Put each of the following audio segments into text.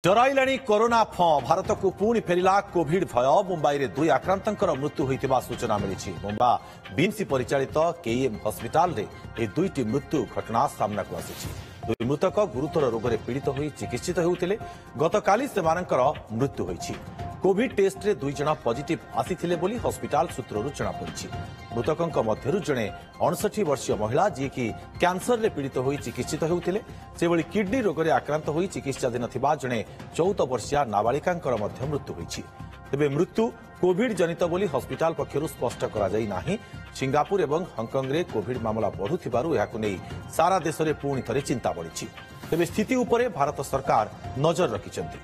डराइलाणी corona फं Bharat को पुणी फेरिला Covid भय मुंबई में 2 आक्रांतर मृत्यु होता सूचना मिली। मुंबा बीएमसी परिचालित केईएम हस्पिटाल रे ए 2टी मृत्यु घटना सामना को आसी। 2 मृतक गुरुतर रोग में पीड़ित हो चिकित्सित होते गतकाली से मृत्यु होती। कोविड टेस्ट रे 2 जन पॉजिटिव आसी बोली हस्पिटाल सूत्ररू जनापड़ी। मृतकों मध्यरु जड़े 59 वर्षीय महिला जी की कैंसर रे पीड़ित हो चिकित्सित होते से किडनी रोग में आक्रांत हो चिकित्साधीन थिबा जड़े 14 वर्षीय नाबालिकांकर मध्य मृत्यु होती। तेबे मृत्यु कोविड जनित बोली हस्पिटाल पक्षरु स्पष्ट करा जाई नाही। सिंगापुर एवं हांगकांग रे कोविड मामला बढ़ुथिबारु याकु नै सारा देश में पुणी थे चिंता बढ़ी। तेबे स्थिति उपरे भारत सरकार नजर रखिछन्ति।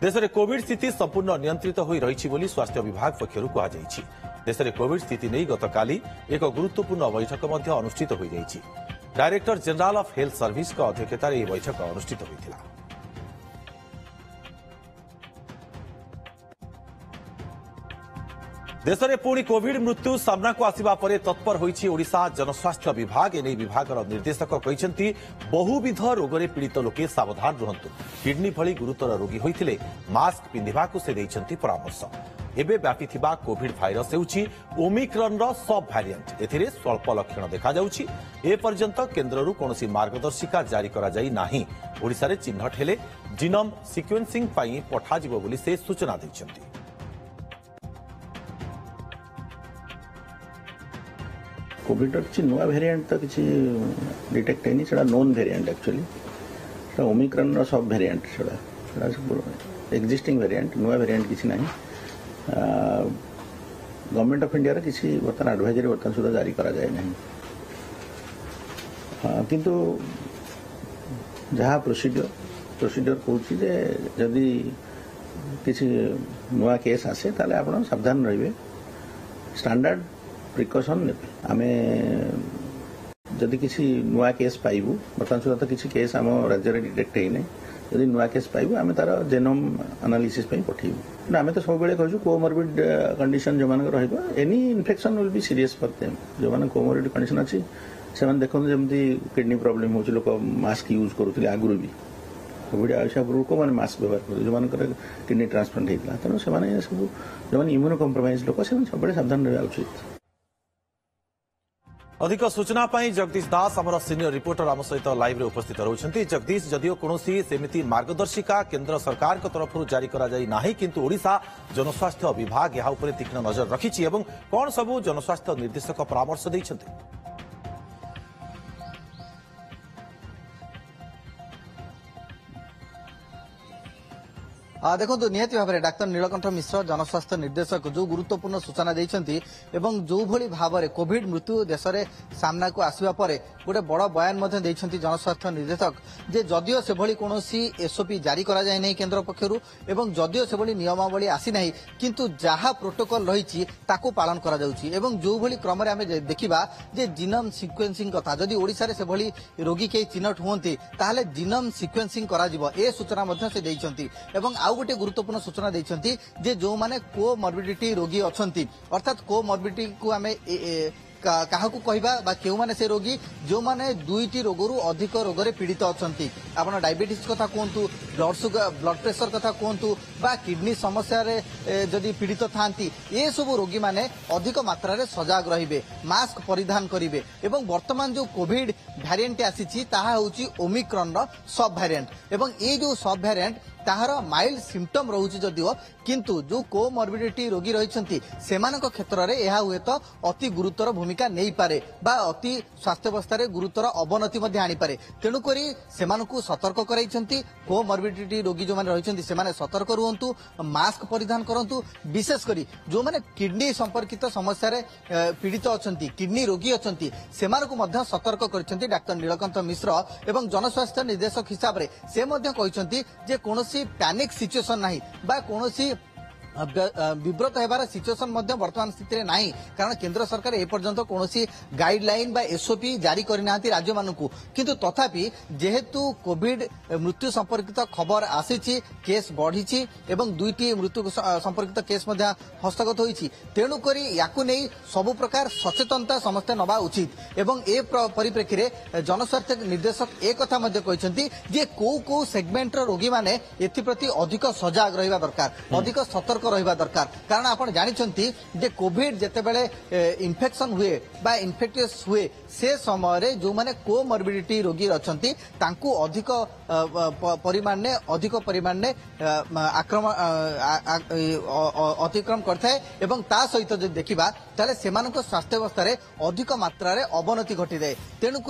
देश में कोविड स्थिति संपूर्ण नियंत्रित हो रही बोली स्वास्थ्य विभाग पक्षरु कहा जायछि। देश में कोविड स्थिति नहीं गतकाली एक गुरुत्वपूर्ण बैठक मध्य अनुष्ठित हो जायछि। Director general of health service का अध्यक्षतार यह बैठक अनुष्ठित होइथिला। देश में पुणी कोविड मृत्यु सामना को आसिबा परे तत्पर होइछि ओडिशा जनस्वास्थ्य विभाग। एने विभाग निर्देशक कहिसेंति बहुविध रोग में पीड़ित लोके सावधान रुहंतु। किडनी भली गुरुतर रोगी होइथिले मास्क पिंधिबाकू से दैछंति परामर्श। एबे व्यापिथिबा कोविड भाइरस हेउछि ओमिक्रॉन रो सब वेरिएंट। एथिरे स्वल्प लक्षण देखा जाउछि। ए पर्यंत केंद्ररू कोनोसी मार्गदर्शिका जारी करा जाई नाही। ओडिशा रे चिन्हट हेले जीनोम सिक्वेन्सिंग पई पठाजिबो बोली से सूचना दैछंति। कोविड किसी नुआ वेरिएंट तो किसी डिटेक्ट है नहीं नोन वेरिएंट एक्चुअली ओमिक्रॉन सब वेरिएंट एक्जिस्टिंग वेरिएंट नुआ वेरिएंट किसी ना गवर्नमेंट ऑफ इंडिया किसी बर्तमान एडवाइजरी बर्तमान सुधा जारी करा जाए नहीं। किंतु जहाँ प्रोसीजर कहूँ जदि किसी नुआ केस आसे ताले आपण सावधान रहिबे स्टैंडर्ड प्रिकॉशन ने आमे जदि किसी नुआ केस पाइबू बर्तमान सुधा तो किसी केस आम राज्य में डिटेक्ट है जदि नुआ केस पाइबू आमे तार जेनोम एनालिसिस पे पठेबू। आमे तो सब बेले कहू कोमोरबिड कंडीशन जो मान रहिबो any infection will be serious for them. जो मान कोमोरबिड कंडीशन अच्छी से देखो जमी किडनी प्रॉब्लम हो लोक मास्क यूज करुले आगुरी भी कोविड आशा पूर्व को मैंने मास्क व्यवहार कर जो मानकर किडनी ट्रांसप्लांट होता तेणु से सब जो इम्यूनो कम्प्रोमाइज लोक से सब सावधान रहा उचित। अधिक सूचना पाई जगदीश दास आमर सीनियर रिपोर्टर आम सहित लाइव रे उपस्थित रहउछन्ति। जगदीश जदियो कोनोसी सेमिति मार्गदर्शिका केंद्र सरकार को तरफ जारी करा जाई नाही किंतु ओडिशा जनस्वास्थ्य विभाग यहाँ उपरे तीक्ष्ण नजर रखिछि एवं कोन सबु जनस्वास्थ्य निर्देशक परामर्श दैछन्ति। देखो निहती भाव में डाक्तर नीलकंठ मिश्र जनस्वास्थ्य निर्देशक जो गुरुत्वपूर्ण सूचना देइछन्ति एवं जो भली भाव में कोविड मृत्यु देश में सामना को आसवा पर गोटे बड़ बयान मध्य देइछन्ति जनस्वास्थ्य निर्देशक जे जदियो से भली कोनोसी एसओपी जारी करा जाय नै केंद्र पक्षरु एवं जदियो से भली नियमावली आसी नै किंतु जहा प्रोटोकॉल रहिछि ताकू पालन करा जाउछि एवं जो भली क्रम रे हमें देखिबा जे जीनोम सिक्वेन्सिंग कथा जदि ओडिसा रे से भली रोगी के चिन्हट हुंती ताहाले जीनोम सिक्वेन्सिंग करा जिवो ए सूचना मध्य से देइछन्ति एवं आउ गोटे गुरुत्वपूर्ण सूचना देइछन्ति जे जो माने कोमॉर्बिडिटी रोगी अछन्ति अर्थात कोमॉर्बिडिटी को हमें काहाकू कहबा बा केउ माने से रोगी जो माने 2टी रोगरु अधिक रोग रे पीड़ित अछन्ति आपण डायबिटीज कथा कोंतु ब्लड प्रेशर कथा कोंतु बा किडनी समस्या रे जदि पीड़ित थांती ए सब रोगी माने अधिक मात्रा रे सजाग रहिबे मास्क परिधान करिवे एवं वर्तमान जो कोविड वेरिएंट आसीछि ताहा होउछि ओमिक्रॉन रो सब वेरिएंट एवं ए जो सब वेरिएंट ताहार माइल्ड सिम्पटम रोचे जदिओ किंतु जो कोमॉर्बिडिटी रोगी रही सेमानक क्षेत्र में यह हुए तो अति गुरुतर भूमिका नहीं पारे बा अति स्वास्थ्यावस्था गुरुतर अवनति आनीपे तेणुक सेमानकु सतर्क कराइछन्ति। कोमॉर्बिडिटी रोगी जो मैंने रही से सतर्क रुहतु मास्क परिधान करंतु विशेषकर जो मैंने किडनी संपर्कित समस्या पीड़ित अच्छा किडनी रोगी अच्छा से सतर्क कर डाक्तर नीलकंठ मिश्र एवं जनस्वास्थ्य निर्देशक हिसाब से पैनिक सिचुएशन नहीं बा कोनोसी विव्रत होबार सिचुएसन वर्तमान स्थिति में नहीं, कारण केंद्र सरकार एपर्यंत कौन गाइडलाइन बा एसओपी जारी करना राज्य मानू, किंतु तथापि जेहेतु कोविड मृत्यु संपर्कित खबर आसी केस बढ़ी एवं दुईटी मृत्यु संपर्कित केस हस्तगत होती, तेणुक या सबु प्रकार सचेतनता समस्ते नवा उचित एवं ए परिप्रेक्षी में जनस्वास्थ्य निर्देशक एक कथा जे कौ सेगमेंट रोगी माने एप्रति अधिक सजग रहा दरकार, अधिक सतर्क रहा दरकार, कारण आप जानते जे कोविड जितेबाला इन्फेक्शन हुए बा इन्फेक्टियस हुए से समय जो माने कोमॉर्बिडिटी रोगी अच्छा अधिक परिमाण में आक्रमण अतिक्रम करता ता सहित जो देखा ताले सेमानक स्वास्थ्य अवस्था रे अधिक मात्रा रे अवनति घटी जाए, तेणुक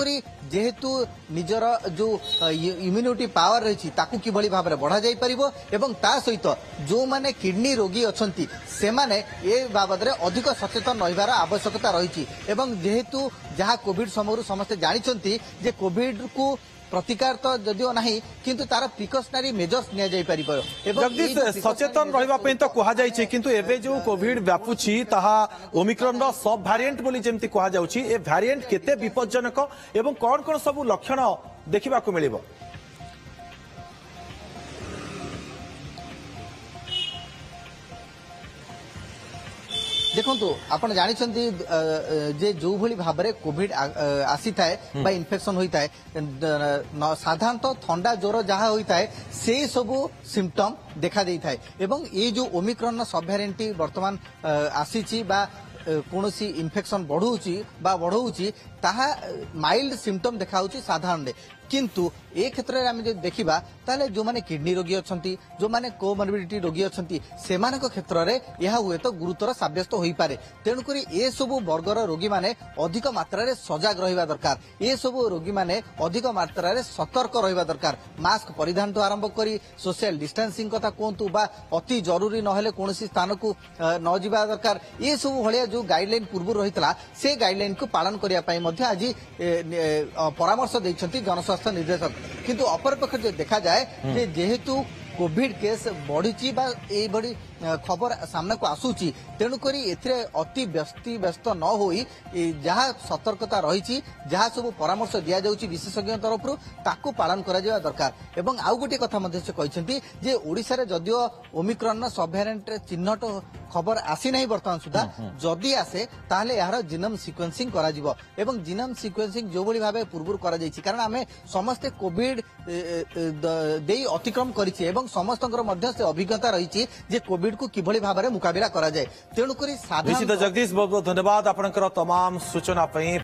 जेहेतु निजर जो इम्यूनिटी पावर रही ताकू किभली भाव में बढ़ा जाई परिबो एवं ता सहित जो माने किडनी रोगी अछंती से माने ए बाबद रे अधिक सचेतन रहिबार आवश्यकता रही, एवं जेहेतु जहाँ कोविड समय समस्ते जानिछंती जे कोविड को प्रतिकार तो जदिओ नहीं किंतु तार प्रिकॉशनरी मेजर्स निया जाई परिबो। जगदीश सचेतन रहिबा पई तो कहा जाय छै, किंतु एबे जो कोविड व्यापुछि ताहा ओमिक्रॉन रो सब वेरिएंट बोली जेमति कहा जाउछि, ए वेरिएंट केते विपज्जनक एवं कोन कोन सब लक्षण देखिबा को मिलिबो? देखो आप जानते जे जो भली भाव में कोविड आसी थाए बा इन्फेक्शन होता है साधारणतः थंडा ज्वर जहाँ होता है से सबू सिम्पटम देखा दे थाए, एवं ये जो ओमिक्रॉन सब वेरिएंट वर्तमान आसी बा कौन सी इन्फेक्शन बढ़ौची ताहा माइल्ड सिम्पटम देखा साधारण, किंतु ए क्षेत्र में आम देखा ताले जो माने किडनी रोगी अछंती, जो माने कोमॉर्बिडिटी रोगी अछंती सेमानक क्षेत्र में यह हुए तो गुरुतर साब्यस्त हो पारे, तेणुक ए सबु वर्गर रोगी माने अधिक मात्रा रे सजग रहिबा दरकार, ए सबु रोगी माने अधिक मात्रा रे सतर्क रहिबा दरकार, मास्क परिधान तो आरंभ करी सोशल डिस्टेंसिंग कथा कहतु बा अति जरूरी नहेले कौन स्थान को न जिबा दरकार, ये सब भाया जो गाइडलाइन पूर्व रही से गाइडलाइन को पालन करने आज परामर्श देइछंती जनस्वास्थ्य निर्देशक, किंतु अपरपक्ष देखा जाए जेहेतु कोविड केस बढ़ी बड़ी खबर सामना को आसूची, तेणुक अति व्यस्त न हो जहाँ सतर्कता रही जहाँ सब परामर्श दि जाऊँगी विशेषज्ञ तरफ ताकू पालन करा दरकार। एवं आउ गोटे कथा से कहते जे ओडिशा रे जदिओ ओमिक्रॉन सब वेरिएंट चिन्हट खबर आसी नहीं वर्तमान सुधा, जदि आसे ताहले यार जीनोम सिक्वेंसिंग करा जिवो, एवं जीनोम सिक्वेंसिंग जो भली भाबे पूर्व करा जायछि, कारण आमे समस्ते कोविड देई अतिक्रम करिछि एवं समस्तंकर मध्य से अभिज्ञता रही जे कोविड को किभली भाव में मुकाबला करा जाए, तेणुक जगदीश बहुत बहुत धन्यवाद आपनकर तमाम सूचना पई।